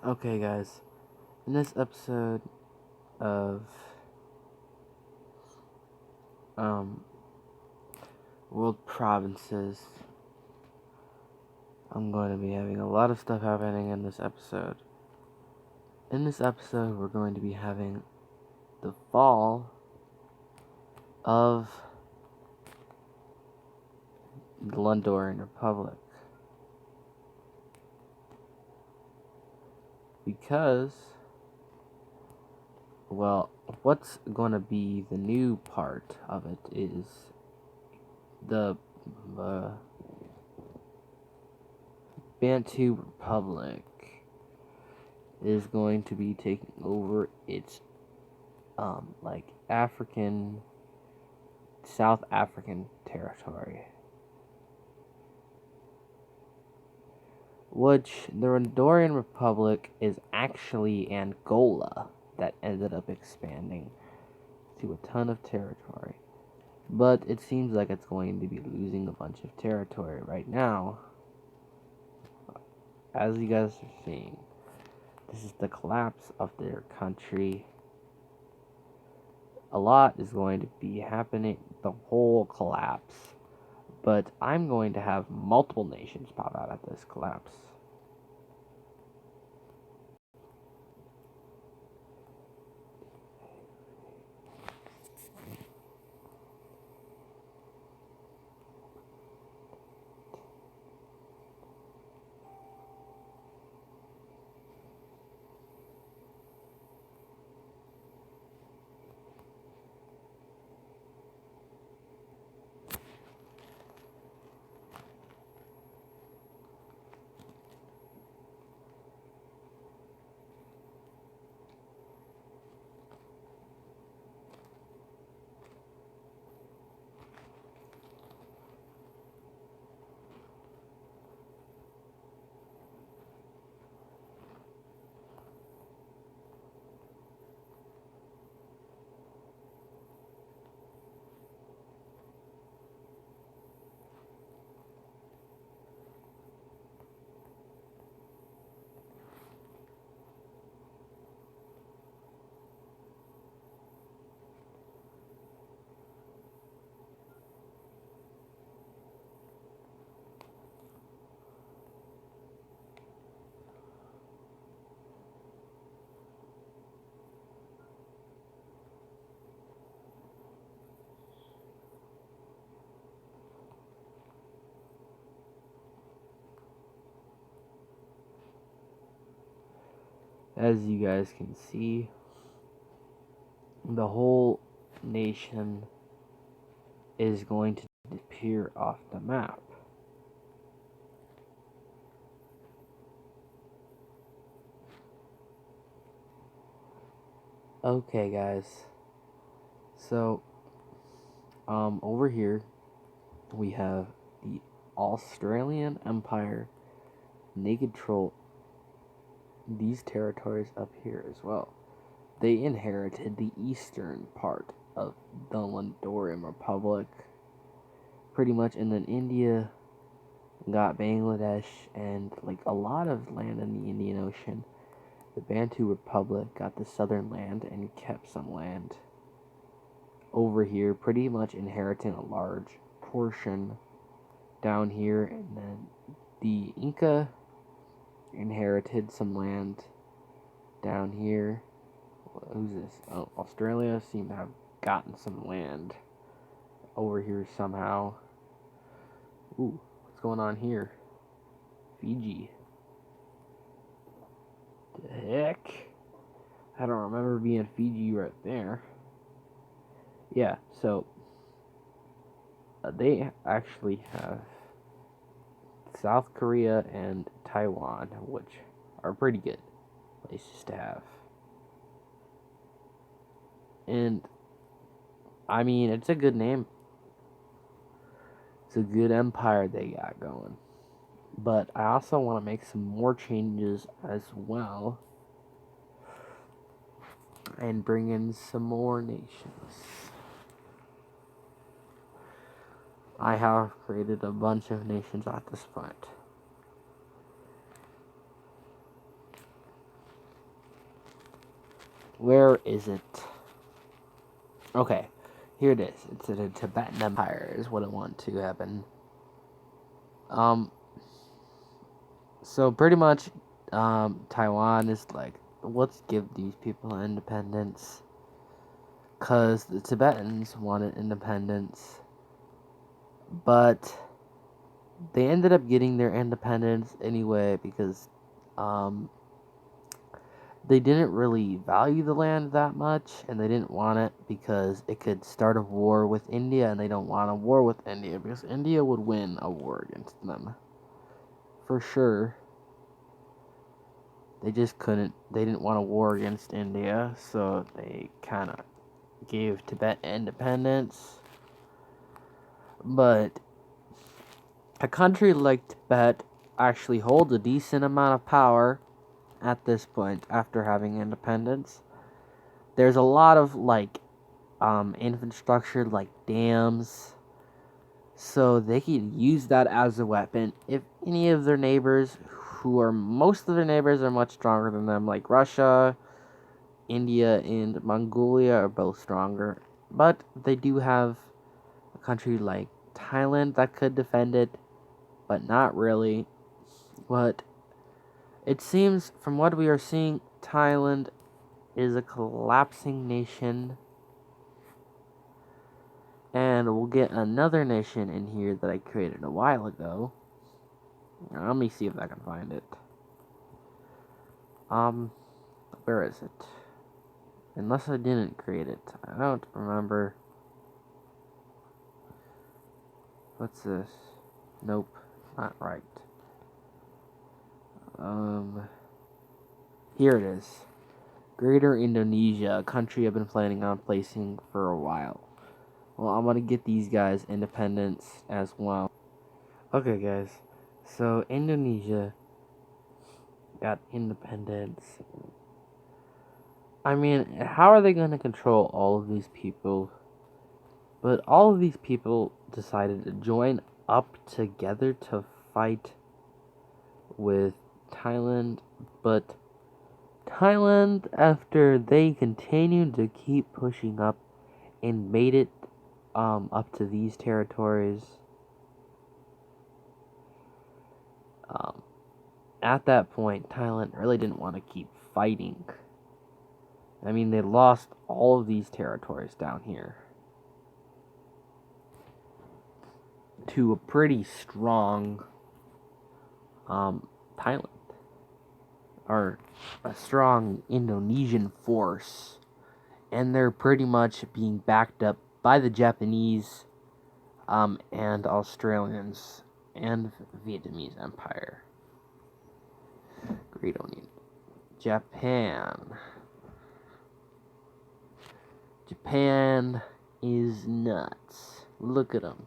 Okay, guys, in this episode of um, World Provinces, I'm going to be having a lot of stuff happening in this episode. In this episode, we're going to be having the fall of the Londoran Republic. Because, well, what's going to be the new part of it is the Bantu Republic is going to be taking over its South African territory, which the Honduran Republic is actually Angola that ended up expanding to a ton of territory. But it seems like it's going to be losing a bunch of territory right now. As you guys are seeing, this is the collapse of their country. A lot is going to be happening, the whole collapse. But I'm going to have multiple nations pop out at this collapse. As you guys can see, the whole nation is going to disappear off the map. Okay, guys. So, over here we have the Australian Empire. They control these territories up here as well. They inherited the eastern part of the Londoran Republic, pretty much, and then India got Bangladesh and like a lot of land in the Indian Ocean. The Bantu Republic got the southern land and kept some land over here, pretty much inheriting a large portion down here, and then the Inca inherited some land down here. Who's this? Oh, Australia seemed to have gotten some land over here somehow. Ooh, what's going on here? Fiji. The heck? I don't remember being Fiji right there. Yeah, so they actually have South Korea and Taiwan, which are pretty good places to have. And I mean, it's a good name. It's a good empire they got going. But I also want to make some more changes as well and bring in some more nations. I have created a bunch of nations at this point. Where is it? Okay, here it is. It's the Tibetan Empire is what I want to happen. So pretty much, Taiwan is like, let's give these people independence. Because the Tibetans wanted independence. But they ended up getting their independence anyway because, they didn't really value the land that much, and they didn't want it because it could start a war with India, and they don't want a war with India because India would win a war against them. For sure. They just couldn't, they didn't want a war against India, so they kind of gave Tibet independence. But a country like Tibet actually holds a decent amount of power at this point after having independence. There's a lot of infrastructure like dams, so they could use that as a weapon if any of their neighbors, most of their neighbors are much stronger than them, like Russia, India, and Mongolia are both stronger, but they do have a country like Thailand that could defend it, but not really. But it seems, from what we are seeing, Thailand is a collapsing nation. And we'll get another nation in here that I created a while ago. Now, let me see if I can find it. Where is it? Unless I didn't create it. I don't remember. What's this? Nope, not right. Here it is. Greater Indonesia, a country I've been planning on placing for a while. Well, I'm gonna get these guys independence as well. Okay, guys. So, Indonesia got independence. I mean, how are they gonna control all of these people? But all of these people decided to join up together to fight with Thailand, but Thailand, after they continued to keep pushing up and made it up to these territories, at that point, Thailand really didn't want to keep fighting. I mean, they lost all of these territories down here to a pretty strong Thailand, or a strong Indonesian force, and they're pretty much being backed up by the Japanese and Australians and Vietnamese Empire. Great Onion. Japan. Japan is nuts. Look at them.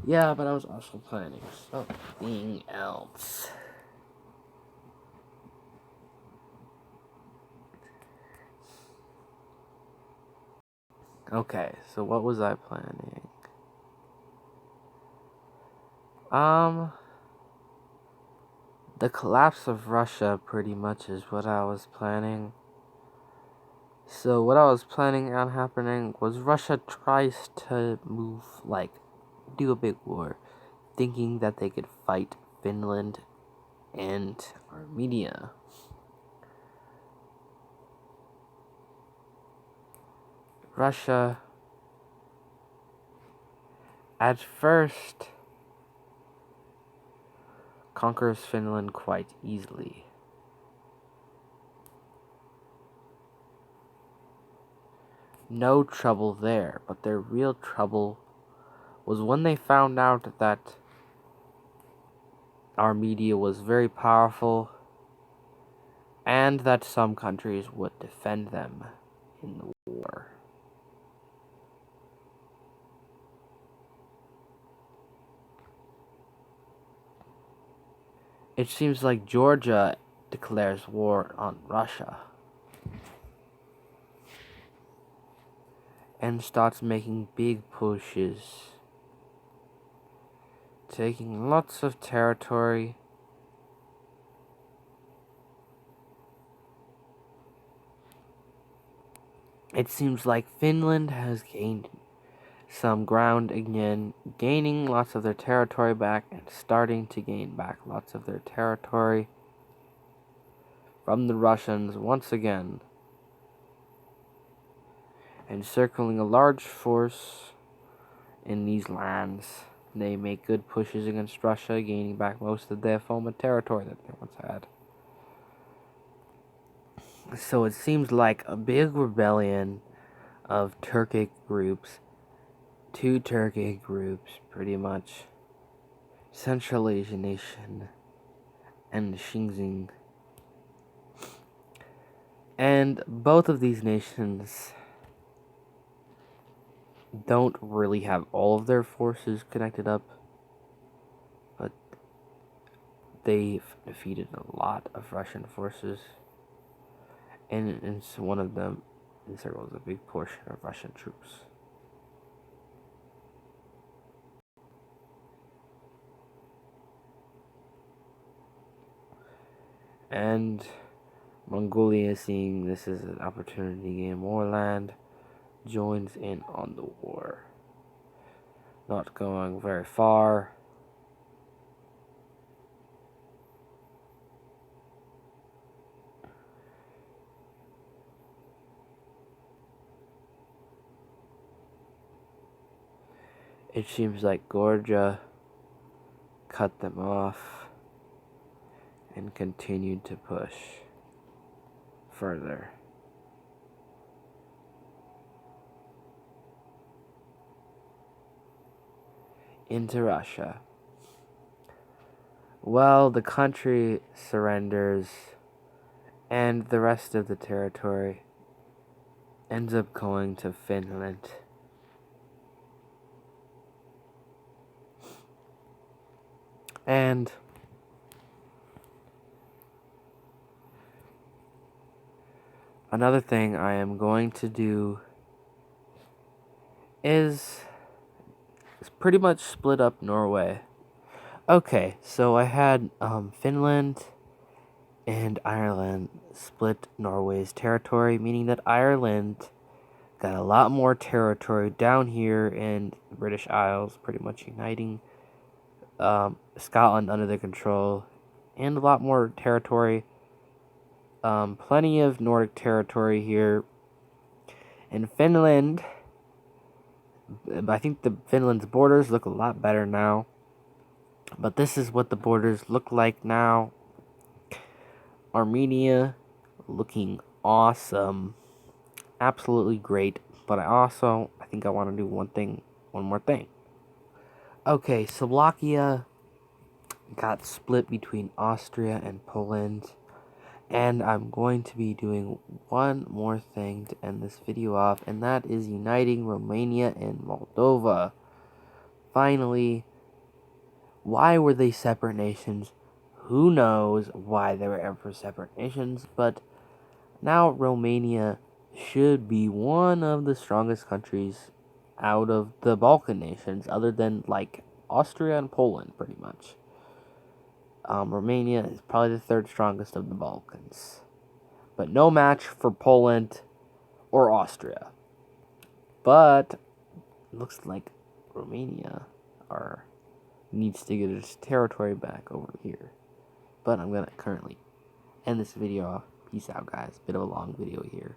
Yeah, but I was also planning something else. Okay, so what was I planning? The collapse of Russia pretty much is what I was planning. So what I was planning on happening was Russia tries to do a big war, thinking that they could fight Finland and Armenia. Russia, at first, conquers Finland quite easily. No trouble there, but their real trouble was when they found out that Armenia was very powerful and that some countries would defend them in the war. It seems like Georgia declares war on Russia and starts making big pushes, taking lots of territory. it seems like Finland has gained some ground again, gaining lots of their territory back and starting to gain back lots of their territory from the Russians once again, encircling a large force in these lands. They make good pushes against Russia, gaining back most of their former territory that they once had. So it seems like a big rebellion of Turkic groups, two Turkic groups, pretty much, Central Asian nation, and Xinjiang. And both of these nations don't really have all of their forces connected up, but they've defeated a lot of Russian forces, and one of them encircles a big portion of Russian troops. And Mongolia, seeing this as an opportunity to gain more land, joins in on the war. Not going very far. It seems like Georgia cut them off and continued to push further. Into Russia. Well, the country surrenders, and the rest of the territory ends up going to Finland. And another thing I am going to do is pretty much split up Norway. Okay, so I had Finland and Ireland split Norway's territory, meaning that Ireland got a lot more territory down here in the British Isles, pretty much uniting Scotland under their control, and a lot more territory. Plenty of Nordic territory here. In Finland, I think Finland's borders look a lot better now. But this is what the borders look like now. Armenia, looking awesome. Absolutely great. But I think I want to do one more thing. Okay, Slovakia got split between Austria and Poland. And I'm going to be doing one more thing to end this video off, and that is uniting Romania and Moldova. Finally, why were they separate nations? Who knows why they were ever separate nations, but now Romania should be one of the strongest countries out of the Balkan nations, other than like Austria and Poland, pretty much. Romania is probably the third strongest of the Balkans, but no match for Poland or Austria. But it looks like Romania needs to get its territory back over here. But I'm gonna currently end this video off. Peace out, guys. Bit of a long video here.